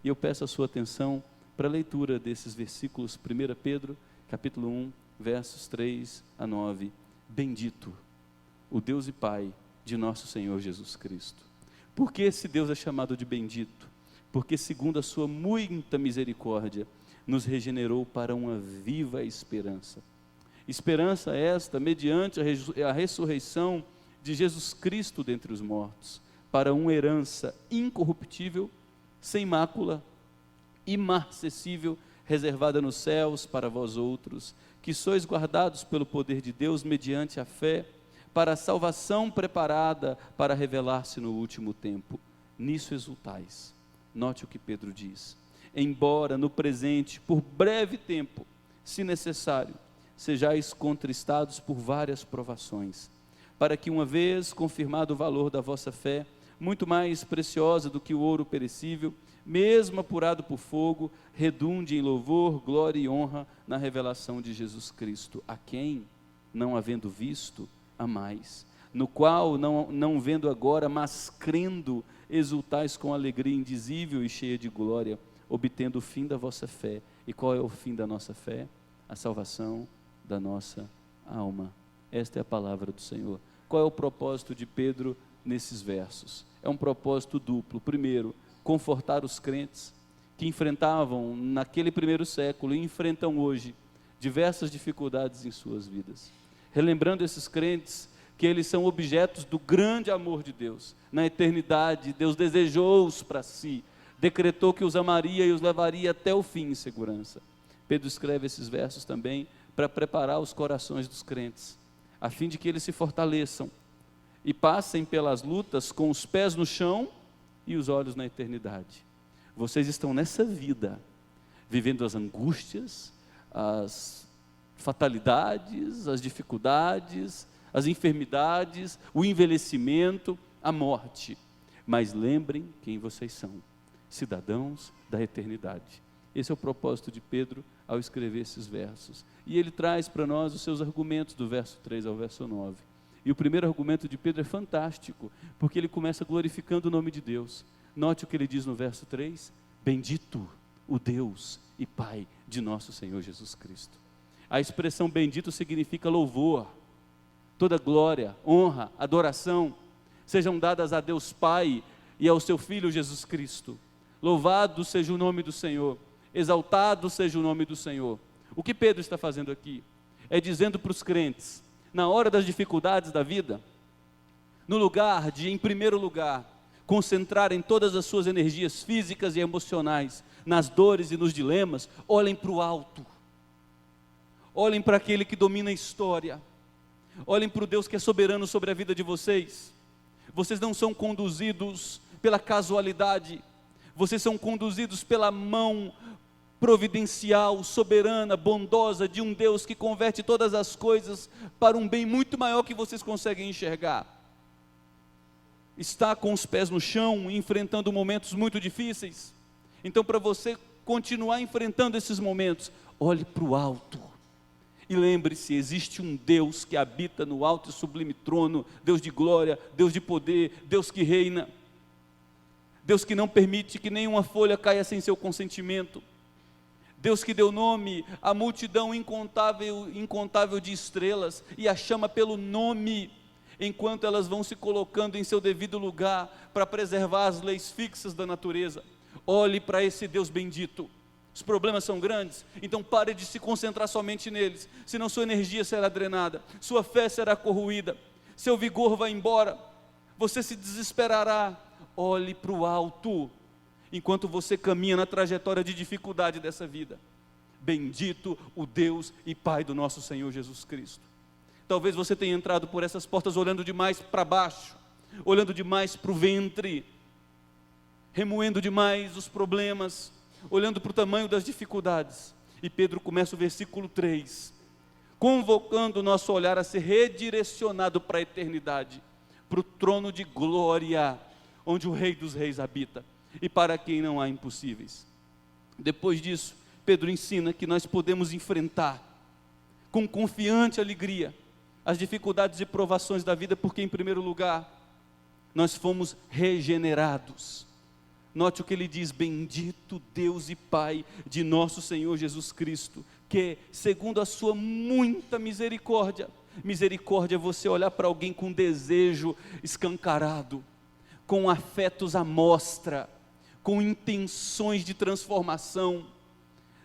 E eu peço a sua atenção para a leitura desses versículos, 1 Pedro, capítulo 1, versos 3 a 9. Bendito o Deus e Pai de nosso Senhor Jesus Cristo. Por que esse Deus é chamado de bendito? Porque segundo a sua muita misericórdia, nos regenerou para uma viva esperança. Esperança esta, mediante a ressurreição de Jesus Cristo dentre os mortos, para uma herança incorruptível, sem mácula, imarcessível, reservada nos céus para vós outros, que sois guardados pelo poder de Deus mediante a fé, para a salvação preparada para revelar-se no último tempo. Nisso exultais. Note o que Pedro diz. Embora no presente, por breve tempo, se necessário, sejais contristados por várias provações, para que uma vez confirmado o valor da vossa fé, muito mais preciosa do que o ouro perecível, mesmo apurado por fogo, redunde em louvor, glória e honra na revelação de Jesus Cristo, a quem, não havendo visto, amais, no qual, não vendo agora, mas crendo, exultais com alegria indizível e cheia de glória, obtendo o fim da vossa fé. E qual é o fim da nossa fé? A salvação da nossa alma. Esta é a palavra do Senhor. Qual é o propósito de Pedro nesses versos? É um propósito duplo. Primeiro, confortar os crentes que enfrentavam naquele primeiro século e enfrentam hoje diversas dificuldades em suas vidas. Relembrando esses crentes que eles são objetos do grande amor de Deus. Na eternidade, Deus desejou-os para si, decretou que os amaria e os levaria até o fim em segurança. Pedro escreve esses versos também para preparar os corações dos crentes, a fim de que eles se fortaleçam e passem pelas lutas com os pés no chão e os olhos na eternidade. Vocês estão nessa vida, vivendo as angústias, as fatalidades, as dificuldades, as enfermidades, o envelhecimento, a morte. Mas lembrem quem vocês são, cidadãos da eternidade. Esse é o propósito de Pedro ao escrever esses versos. E ele traz para nós os seus argumentos do verso 3 ao verso 9. E o primeiro argumento de Pedro é fantástico, porque ele começa glorificando o nome de Deus. Note o que ele diz no verso 3: bendito o Deus e Pai de nosso Senhor Jesus Cristo. A expressão bendito significa louvor. Toda glória, honra, adoração sejam dadas a Deus Pai e ao seu Filho Jesus Cristo. Louvado seja o nome do Senhor, exaltado seja o nome do Senhor. O que Pedro está fazendo aqui? É dizendo para os crentes, na hora das dificuldades da vida, no lugar de, em primeiro lugar, concentrarem todas as suas energias físicas e emocionais nas dores e nos dilemas, olhem para o alto, olhem para aquele que domina a história, olhem para o Deus que é soberano sobre a vida de vocês. Vocês não são conduzidos pela casualidade, vocês são conduzidos pela mão providencial, soberana, bondosa de um Deus que converte todas as coisas para um bem muito maior que vocês conseguem enxergar. Está com os pés no chão, enfrentando momentos muito difíceis. Então, para você continuar enfrentando esses momentos, olhe para o alto. E lembre-se, existe um Deus que habita no alto e sublime trono, Deus de glória, Deus de poder, Deus que reina, Deus que não permite que nenhuma folha caia sem seu consentimento, Deus que deu nome à multidão incontável de estrelas e a chama pelo nome, enquanto elas vão se colocando em seu devido lugar para preservar as leis fixas da natureza. Olhe para esse Deus bendito. Os problemas são grandes, então pare de se concentrar somente neles, senão sua energia será drenada, sua fé será corroída, seu vigor vai embora, você se desesperará. Olhe para o alto, enquanto você caminha na trajetória de dificuldade dessa vida. Bendito o Deus e Pai do nosso Senhor Jesus Cristo. Talvez você tenha entrado por essas portas olhando demais para baixo, olhando demais para o ventre, remoendo demais os problemas, olhando para o tamanho das dificuldades. E Pedro começa o versículo 3, convocando o nosso olhar a ser redirecionado para a eternidade, para o trono de glória, onde o Rei dos Reis habita, e para quem não há impossíveis. Depois disso, Pedro ensina que nós podemos enfrentar, com confiante alegria, as dificuldades e provações da vida, porque em primeiro lugar, nós fomos regenerados. Note o que ele diz: bendito Deus e Pai de nosso Senhor Jesus Cristo, que segundo a sua muita misericórdia. Misericórdia é você olhar para alguém com desejo escancarado, com afetos à mostra, com intenções de transformação.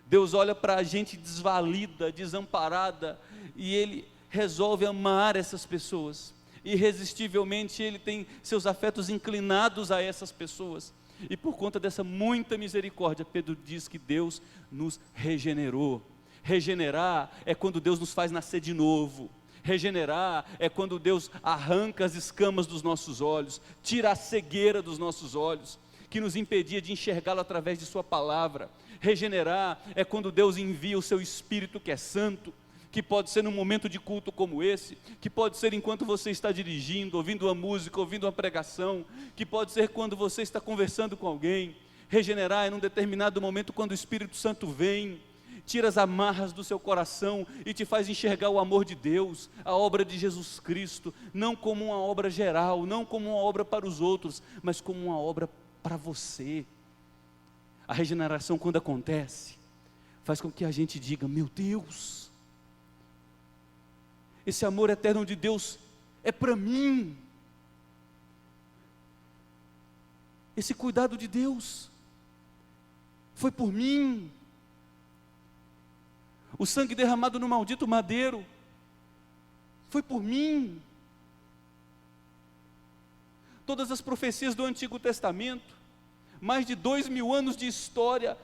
Deus olha para a gente desvalida, desamparada, e Ele resolve amar essas pessoas. Irresistivelmente Ele tem seus afetos inclinados a essas pessoas. E por conta dessa muita misericórdia, Pedro diz que Deus nos regenerou. Regenerar é quando Deus nos faz nascer de novo. Regenerar é quando Deus arranca as escamas dos nossos olhos, tira a cegueira dos nossos olhos, que nos impedia de enxergá-lo através de sua palavra. Regenerar é quando Deus envia o seu Espírito, que é santo, que pode ser num momento de culto como esse, que pode ser enquanto você está dirigindo, ouvindo uma música, ouvindo uma pregação, que pode ser quando você está conversando com alguém. Regenerar é num determinado momento quando o Espírito Santo vem, tira as amarras do seu coração e te faz enxergar o amor de Deus, a obra de Jesus Cristo, não como uma obra geral, não como uma obra para os outros, mas como uma obra para você. A regeneração, quando acontece, faz com que a gente diga: meu Deus, esse amor eterno de Deus é para mim, esse cuidado de Deus foi por mim. O sangue derramado no maldito madeiro foi por mim. Todas as profecias do Antigo Testamento, mais de 2000 anos de história,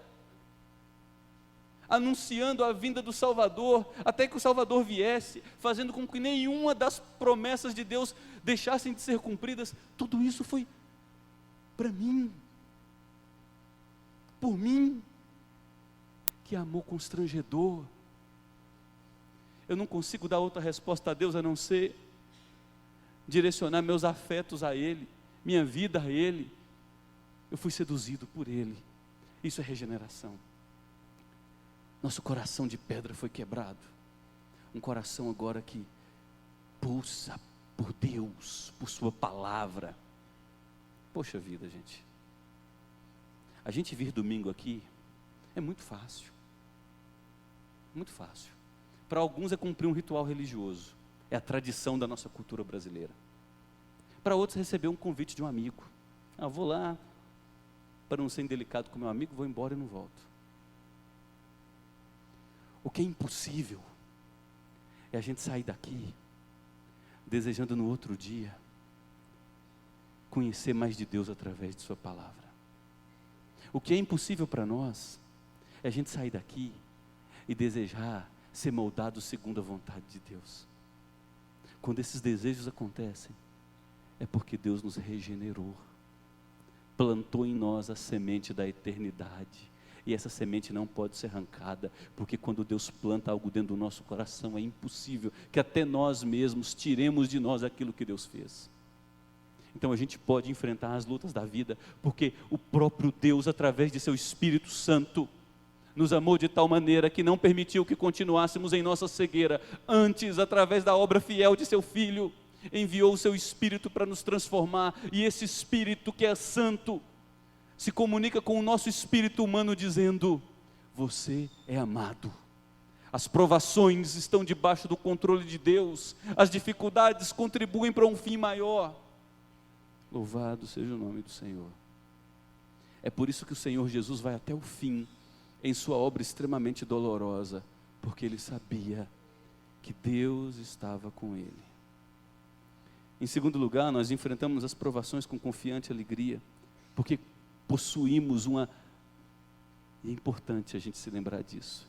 anunciando a vinda do Salvador, até que o Salvador viesse, fazendo com que nenhuma das promessas de Deus deixassem de ser cumpridas. Tudo isso foi para mim, por mim. Que amor constrangedor. Eu não consigo dar outra resposta a Deus a não ser direcionar meus afetos a Ele, minha vida a Ele. Eu fui seduzido por Ele. Isso é regeneração. Nosso coração de pedra foi quebrado. Um coração agora que pulsa por Deus, por sua palavra. Poxa vida, gente. A gente vir domingo aqui é muito fácil. Muito fácil. Para alguns é cumprir um ritual religioso. É a tradição da nossa cultura brasileira. Para outros, receber um convite de um amigo. Vou lá, para não ser indelicado com meu amigo, vou embora e não volto. O que é impossível é a gente sair daqui desejando no outro dia conhecer mais de Deus através de sua palavra. O que é impossível para nós é a gente sair daqui e desejar ser moldado segundo a vontade de Deus. Quando esses desejos acontecem, é porque Deus nos regenerou, plantou em nós a semente da eternidade, e essa semente não pode ser arrancada, porque quando Deus planta algo dentro do nosso coração, é impossível que até nós mesmos tiremos de nós aquilo que Deus fez. Então a gente pode enfrentar as lutas da vida, porque o próprio Deus, através de seu Espírito Santo, nos amou de tal maneira que não permitiu que continuássemos em nossa cegueira. Antes, através da obra fiel de seu Filho, enviou o seu Espírito para nos transformar, e esse Espírito que é santo, se comunica com o nosso espírito humano dizendo: você é amado. As provações estão debaixo do controle de Deus, as dificuldades contribuem para um fim maior. Louvado seja o nome do Senhor. É por isso que o Senhor Jesus vai até o fim, em sua obra extremamente dolorosa, porque Ele sabia que Deus estava com Ele. Em segundo lugar, nós enfrentamos as provações com confiante alegria, porque possuímos uma, e é importante a gente se lembrar disso,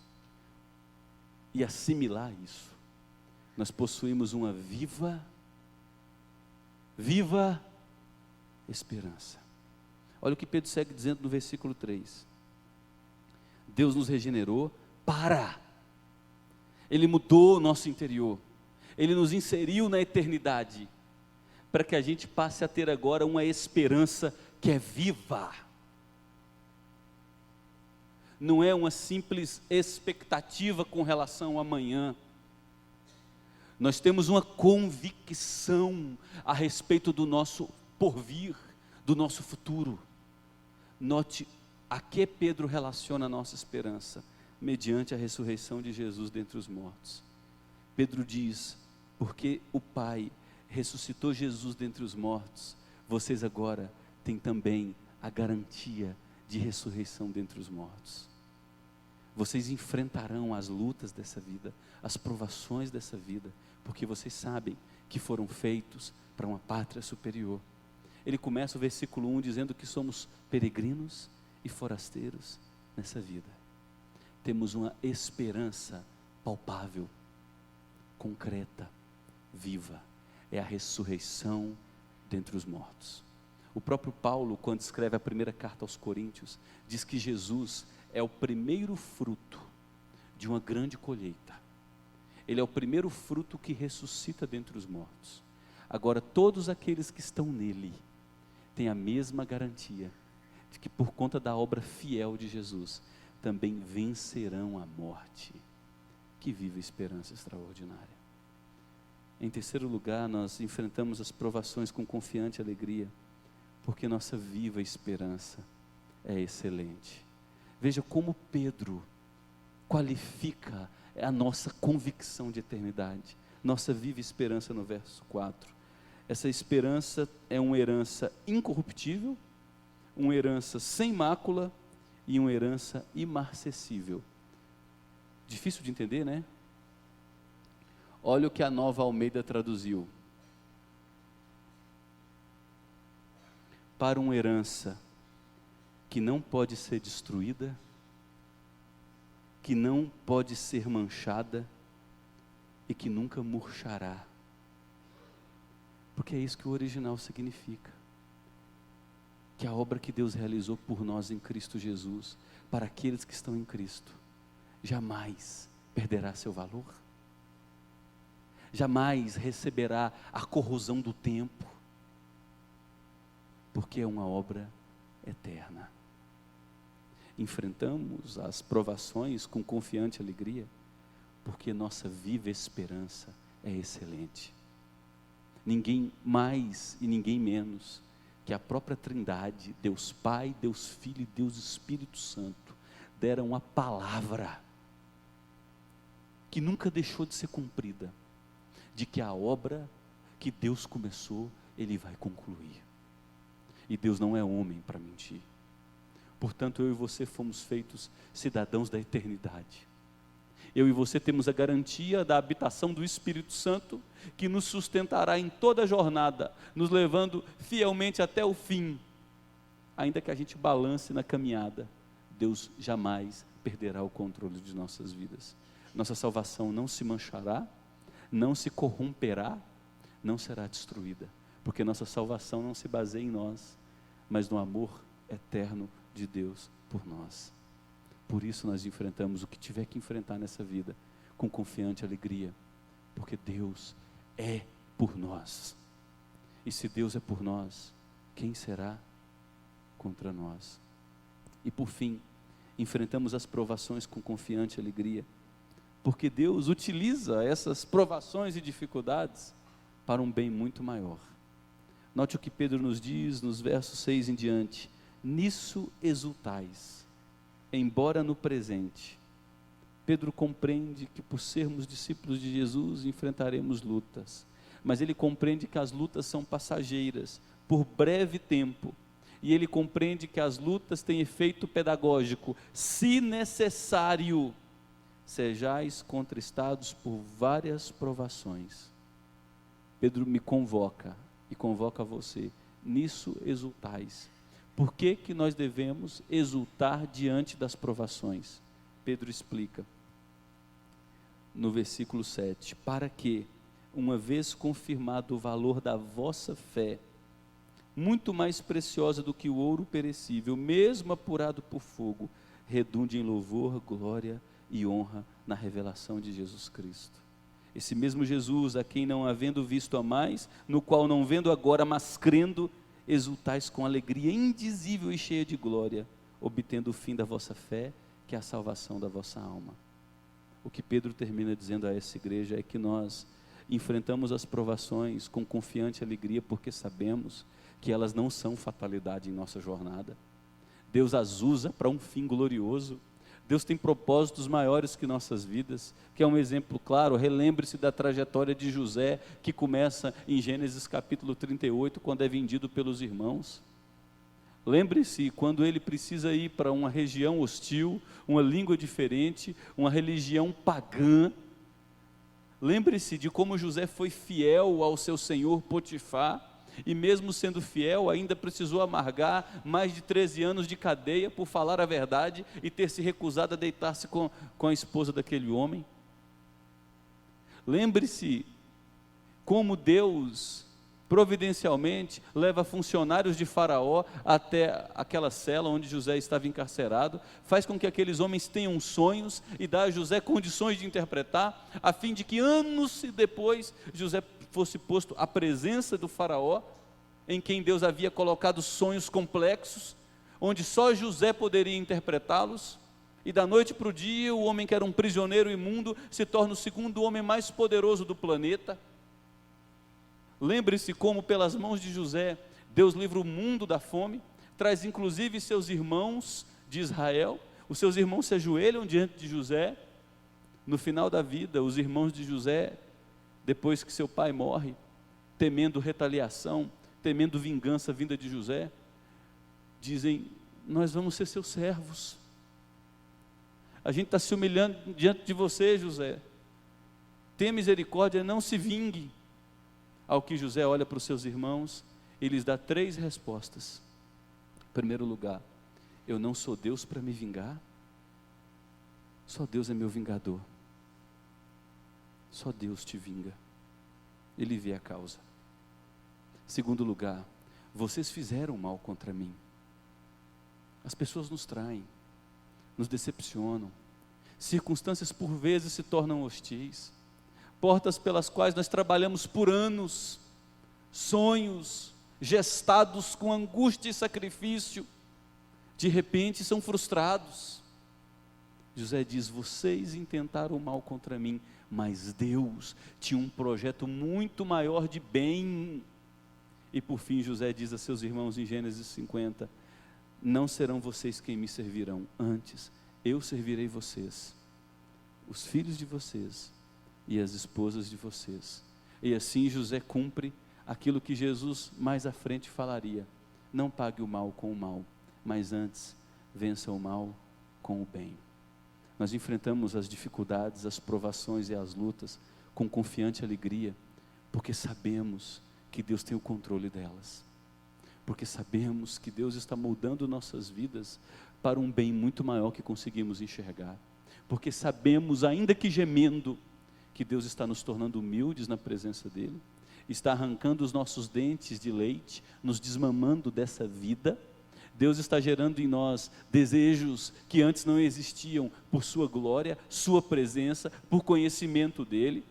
e assimilar isso, nós possuímos uma viva esperança. Olha o que Pedro segue dizendo no versículo 3. Deus nos regenerou Ele mudou o nosso interior, Ele nos inseriu na eternidade, para que a gente passe a ter agora uma esperança que é viva. Não é uma simples expectativa com relação ao amanhã. Nós temos uma convicção a respeito do nosso porvir, do nosso futuro. Note a que Pedro relaciona a nossa esperança, mediante a ressurreição de Jesus dentre os mortos. Pedro diz: porque o Pai ressuscitou Jesus dentre os mortos, vocês agora têm também a garantia de ressurreição dentre os mortos. Vocês enfrentarão as lutas dessa vida, as provações dessa vida, porque vocês sabem que foram feitos para uma pátria superior. Ele começa o versículo 1 dizendo que somos peregrinos e forasteiros nessa vida. Temos uma esperança palpável, concreta, viva. É a ressurreição dentre os mortos. O próprio Paulo, quando escreve a primeira carta aos Coríntios, diz que Jesus é o primeiro fruto de uma grande colheita. Ele é o primeiro fruto que ressuscita dentre os mortos. Agora, todos aqueles que estão nele têm a mesma garantia de que, por conta da obra fiel de Jesus, também vencerão a morte. Que viva esperança extraordinária. Em terceiro lugar, nós enfrentamos as provações com confiante alegria, porque nossa viva esperança é excelente. Veja como Pedro qualifica a nossa convicção de eternidade, nossa viva esperança no verso 4. Essa esperança é uma herança incorruptível, uma herança sem mácula e uma herança imarcessível. Difícil de entender, né? Olha o que a Nova Almeida traduziu. Para uma herança que não pode ser destruída, que não pode ser manchada e que nunca murchará. Porque é isso que o original significa. Que a obra que Deus realizou por nós em Cristo Jesus, para aqueles que estão em Cristo, jamais perderá seu valor, jamais receberá a corrosão do tempo, porque é uma obra eterna. Enfrentamos as provações com confiante alegria, porque nossa viva esperança é excelente. Ninguém mais e ninguém menos que a própria Trindade, Deus Pai, Deus Filho e Deus Espírito Santo, deram a palavra que nunca deixou de ser cumprida, de que a obra que Deus começou, Ele vai concluir. E Deus não é homem para mentir. Portanto, eu e você fomos feitos cidadãos da eternidade. Eu e você temos a garantia da habitação do Espírito Santo, que nos sustentará em toda a jornada, nos levando fielmente até o fim. Ainda que a gente balance na caminhada, Deus jamais perderá o controle de nossas vidas. Nossa salvação não se manchará, não se corromperá, não será destruída, porque nossa salvação não se baseia em nós, mas no amor eterno de Deus por nós. Por isso nós enfrentamos o que tiver que enfrentar nessa vida, com confiante alegria, porque Deus é por nós. E se Deus é por nós, quem será contra nós? E por fim, enfrentamos as provações com confiante alegria, porque Deus utiliza essas provações e dificuldades para um bem muito maior. Note o que Pedro nos diz nos versos 6 em diante: nisso exultais, embora no presente. Pedro compreende que por sermos discípulos de Jesus enfrentaremos lutas, mas ele compreende que as lutas são passageiras, por breve tempo, e ele compreende que as lutas têm efeito pedagógico. Se necessário, sejais contristados por várias provações. Pedro me convoca e convoca você: nisso exultais. Por que que nós devemos exultar diante das provações? Pedro explica no versículo 7, para que, uma vez confirmado o valor da vossa fé, muito mais preciosa do que o ouro perecível, mesmo apurado por fogo, redunde em louvor, glória e honra na revelação de Jesus Cristo. Esse mesmo Jesus, a quem não havendo visto a mais, no qual não vendo agora, mas crendo, exultais com alegria indizível e cheia de glória, obtendo o fim da vossa fé, que é a salvação da vossa alma. O que Pedro termina dizendo a essa igreja é que nós enfrentamos as provações com confiante alegria, porque sabemos que elas não são fatalidade em nossa jornada. Deus as usa para um fim glorioso. Deus tem propósitos maiores que nossas vidas, que é um exemplo claro. Relembre-se da trajetória de José, que começa em Gênesis capítulo 38, quando é vendido pelos irmãos. Lembre-se quando ele precisa ir para uma região hostil, uma língua diferente, uma religião pagã. Lembre-se de como José foi fiel ao seu senhor Potifar, e mesmo sendo fiel, ainda precisou amargar mais de 13 anos de cadeia por falar a verdade e ter se recusado a deitar-se com a esposa daquele homem. Lembre-se como Deus providencialmente leva funcionários de Faraó até aquela cela onde José estava encarcerado, faz com que aqueles homens tenham sonhos e dá a José condições de interpretar, a fim de que anos depois José fosse posto à presença do Faraó, em quem Deus havia colocado sonhos complexos, onde só José poderia interpretá-los, e da noite para o dia o homem que era um prisioneiro imundo se torna o segundo homem mais poderoso do planeta. Lembre-se como pelas mãos de José, Deus livra o mundo da fome, traz inclusive seus irmãos de Israel, os seus irmãos se ajoelham diante de José. No final da vida, os irmãos de José, depois que seu pai morre, temendo retaliação, temendo vingança vinda de José, dizem: nós vamos ser seus servos, a gente está se humilhando diante de você, José, tenha misericórdia, não se vingue. Ao que José olha para os seus irmãos e lhes dá 3 respostas. Em primeiro lugar, eu não sou Deus para me vingar, só Deus é meu vingador, só Deus te vinga, Ele vê a causa. Segundo lugar, vocês fizeram mal contra mim. As pessoas nos traem, nos decepcionam, circunstâncias por vezes se tornam hostis, portas pelas quais nós trabalhamos por anos, sonhos gestados com angústia e sacrifício, de repente são frustrados. José diz: vocês intentaram mal contra mim, mas Deus tinha um projeto muito maior de bem. E por fim José diz a seus irmãos em Gênesis 50, não serão vocês quem me servirão, antes eu servirei vocês, os filhos de vocês e as esposas de vocês. E assim José cumpre aquilo que Jesus mais à frente falaria: não pague o mal com o mal, mas antes vença o mal com o bem. Nós enfrentamos as dificuldades, as provações e as lutas com confiante alegria, porque sabemos que Deus tem o controle delas, porque sabemos que Deus está moldando nossas vidas para um bem muito maior que conseguimos enxergar, porque sabemos, ainda que gemendo, que Deus está nos tornando humildes na presença dEle, está arrancando os nossos dentes de leite, nos desmamando dessa vida. Deus está gerando em nós desejos que antes não existiam, por sua glória, sua presença, por conhecimento dEle.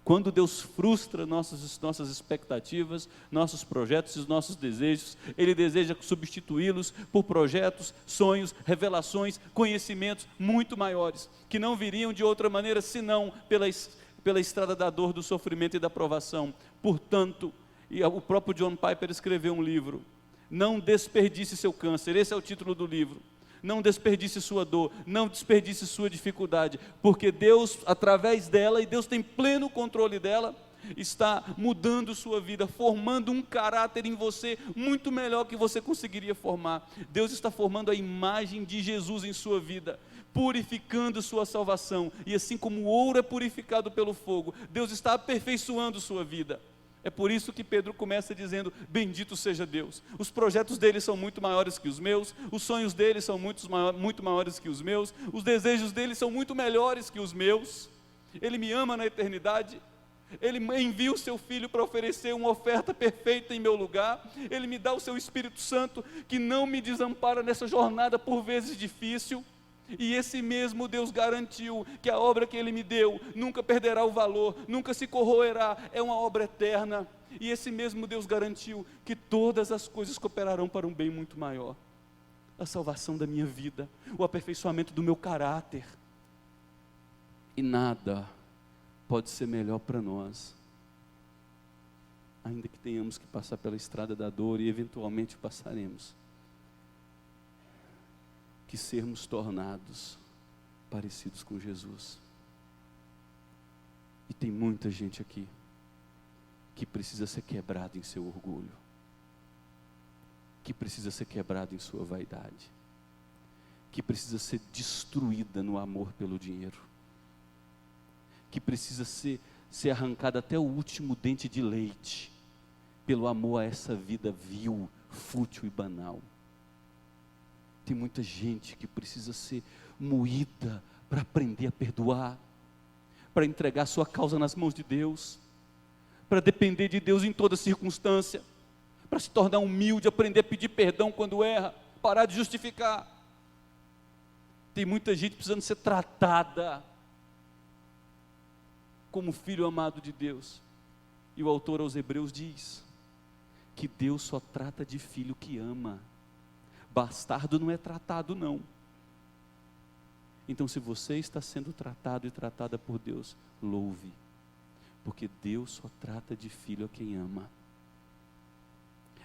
Quando Deus frustra nossas expectativas, nossos projetos e os nossos desejos, Ele deseja substituí-los por projetos, sonhos, revelações, conhecimentos muito maiores, que não viriam de outra maneira senão pela estrada da dor, do sofrimento e da provação. Portanto, e o próprio John Piper escreveu um livro, Não Desperdice Seu Câncer, esse é o título do livro. Não desperdice sua dor, não desperdice sua dificuldade, porque Deus, através dela, e Deus tem pleno controle dela, está mudando sua vida, formando um caráter em você muito melhor que você conseguiria formar. Deus está formando a imagem de Jesus em sua vida, purificando sua salvação, e assim como o ouro é purificado pelo fogo, Deus está aperfeiçoando sua vida. É por isso que Pedro começa dizendo: bendito seja Deus. Os projetos dele são muito maiores que os meus, os sonhos dele são muito maiores que os meus, os desejos dele são muito melhores que os meus. Ele me ama na eternidade, Ele envia o seu Filho para oferecer uma oferta perfeita em meu lugar, Ele me dá o seu Espírito Santo, que não me desampara nessa jornada por vezes difícil. E esse mesmo Deus garantiu que a obra que Ele me deu nunca perderá o valor, nunca se corroerá, é uma obra eterna. E esse mesmo Deus garantiu que todas as coisas cooperarão para um bem muito maior, a salvação da minha vida, o aperfeiçoamento do meu caráter. E nada pode ser melhor para nós, ainda que tenhamos que passar pela estrada da dor, e eventualmente passaremos, que sermos tornados parecidos com Jesus. E tem muita gente aqui que precisa ser quebrado em seu orgulho, que precisa ser quebrado em sua vaidade, que precisa ser destruída no amor pelo dinheiro, que precisa ser arrancada até o último dente de leite, pelo amor a essa vida vil, fútil e banal. Tem muita gente que precisa ser moída para aprender a perdoar, para entregar sua causa nas mãos de Deus, para depender de Deus em toda circunstância, para se tornar humilde, aprender a pedir perdão quando erra, parar de justificar. Tem muita gente precisando ser tratada como filho amado de Deus. E o autor aos Hebreus diz que Deus só trata de filho que ama. Bastardo não é tratado, não. Então, se você está sendo tratado e tratada por Deus, louve, porque Deus só trata de filho a quem ama.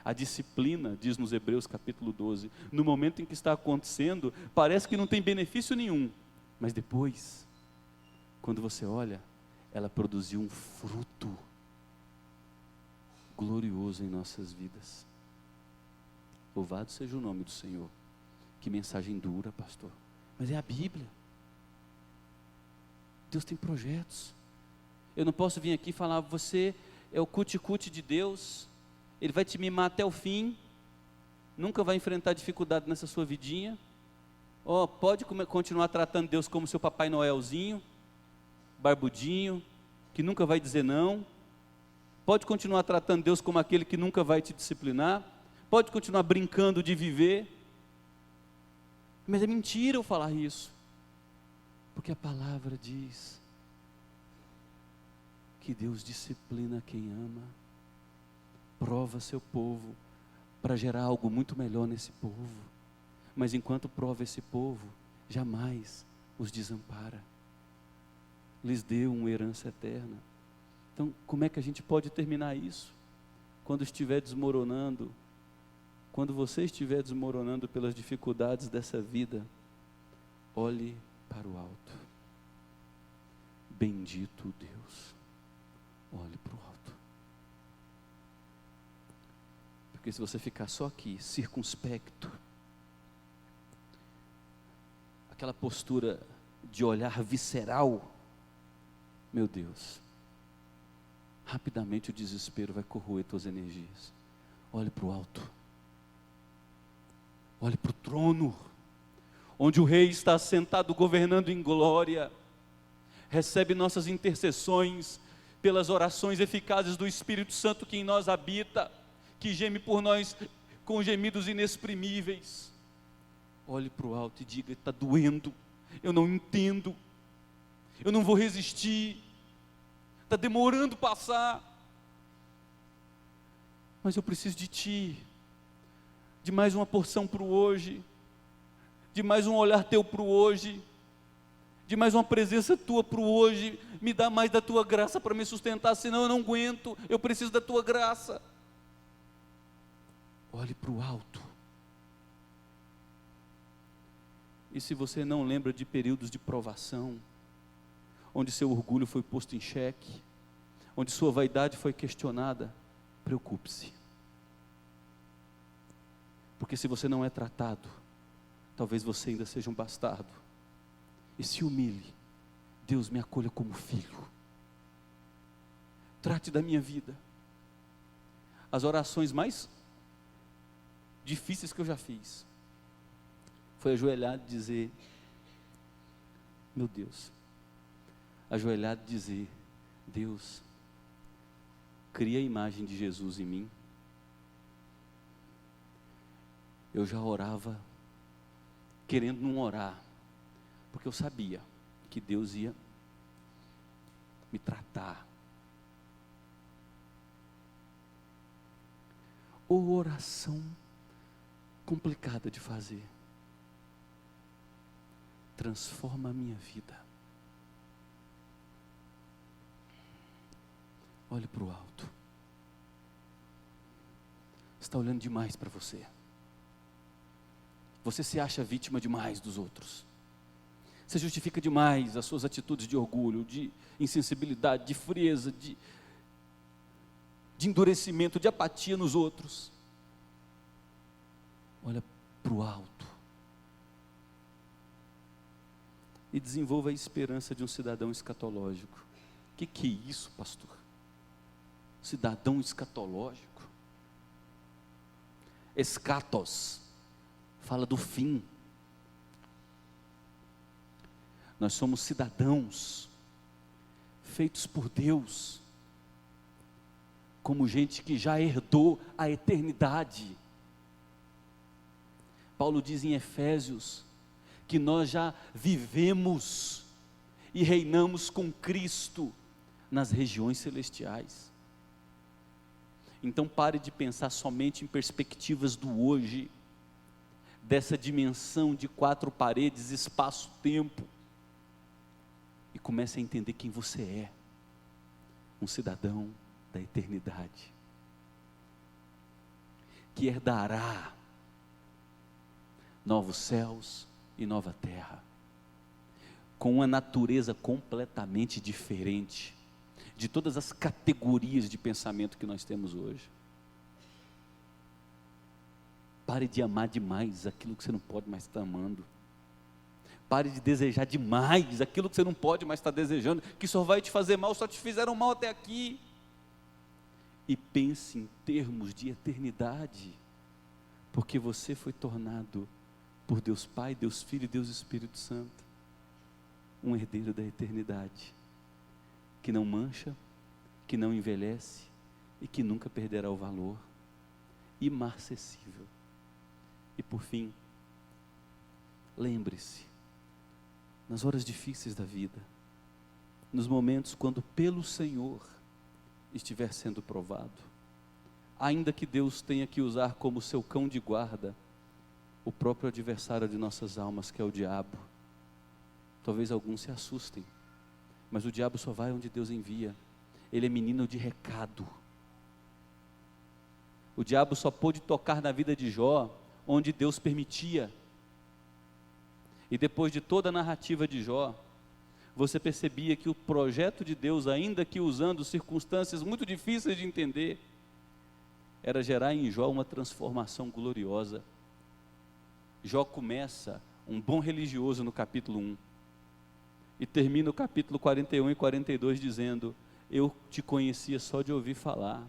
A disciplina, diz nos Hebreus capítulo 12, no momento em que está acontecendo, parece que não tem benefício nenhum, mas depois, quando você olha, ela produziu um fruto glorioso em nossas vidas. Louvado seja o nome do Senhor. Que mensagem dura, pastor. Mas é a Bíblia. Deus tem projetos. Eu não posso vir aqui e falar, você é o cuti-cuti de Deus, Ele vai te mimar até o fim, nunca vai enfrentar dificuldade nessa sua vidinha. Pode continuar tratando Deus como seu Papai Noelzinho, barbudinho, que nunca vai dizer não. Pode continuar tratando Deus como aquele que nunca vai te disciplinar. Pode continuar brincando de viver. Mas é mentira eu falar isso, porque a palavra diz que Deus disciplina quem ama, prova seu povo, para gerar algo muito melhor nesse povo, mas enquanto prova esse povo, jamais os desampara, lhes deu uma herança eterna. Então, como é que a gente pode terminar isso? Quando estiver desmoronando, quando você estiver desmoronando pelas dificuldades dessa vida, olhe para o alto. Bendito Deus, olhe para o alto. Porque se você ficar só aqui, circunspecto, aquela postura de olhar visceral, meu Deus, rapidamente o desespero vai corroer tuas energias. Olhe para o alto. Olhe para o trono, onde o rei está sentado governando em glória, recebe nossas intercessões pelas orações eficazes do Espírito Santo que em nós habita, que geme por nós com gemidos inexprimíveis. Olhe para o alto e diga, está doendo, eu não entendo, eu não vou resistir, está demorando passar, mas eu preciso de Ti, de mais uma porção para o hoje, de mais um olhar Teu para o hoje, de mais uma presença Tua para o hoje. Me dá mais da Tua graça para me sustentar, senão eu não aguento, eu preciso da Tua graça. Olhe para o alto. E se você não lembra de períodos de provação, onde seu orgulho foi posto em xeque, onde sua vaidade foi questionada, preocupe-se. Porque se você não é tratado, talvez você ainda seja um bastardo. E se humilhe, Deus me acolha como filho. Trate da minha vida. As orações mais difíceis que eu já fiz, foi ajoelhado e dizer, meu Deus, ajoelhado e dizer, Deus, cria a imagem de Jesus em mim. Eu já orava, querendo não orar, porque eu sabia que Deus ia me tratar. Ou oração complicada de fazer, transforma a minha vida. Olhe para o alto. Está olhando demais para você. Você se acha vítima demais dos outros. Você justifica demais as suas atitudes de orgulho, de insensibilidade, de frieza, de endurecimento, de apatia nos outros. Olha para o alto. E desenvolva a esperança de um cidadão escatológico. O que é isso, pastor? Cidadão escatológico? Escatos fala do fim. Nós somos cidadãos feitos por Deus, como gente que já herdou a eternidade. Paulo diz em Efésios que nós já vivemos e reinamos com Cristo nas regiões celestiais. Então pare de pensar somente em perspectivas do hoje, dessa dimensão de 4 paredes, espaço-tempo, e comece a entender quem você é, um cidadão da eternidade, que herdará novos céus e nova terra, com uma natureza completamente diferente de todas as categorias de pensamento que nós temos hoje. Pare de amar demais aquilo que você não pode mais estar amando. Pare de desejar demais aquilo que você não pode mais estar desejando, que só vai te fazer mal, só te fizeram mal até aqui. E pense em termos de eternidade, porque você foi tornado por Deus Pai, Deus Filho e Deus Espírito Santo, um herdeiro da eternidade, que não mancha, que não envelhece e que nunca perderá o valor, imarcessível. E por fim, lembre-se, nas horas difíceis da vida, nos momentos quando pelo Senhor estiver sendo provado, ainda que Deus tenha que usar como seu cão de guarda, o próprio adversário de nossas almas, que é o diabo. Talvez alguns se assustem, mas o diabo só vai onde Deus envia. Ele é menino de recado. O diabo só pôde tocar na vida de Jó onde Deus permitia. E depois de toda a narrativa de Jó, você percebia que o projeto de Deus, ainda que usando circunstâncias muito difíceis de entender, era gerar em Jó uma transformação gloriosa. Jó começa um bom religioso no capítulo 1 e termina o capítulo 41 e 42 dizendo: eu te conhecia só de ouvir falar,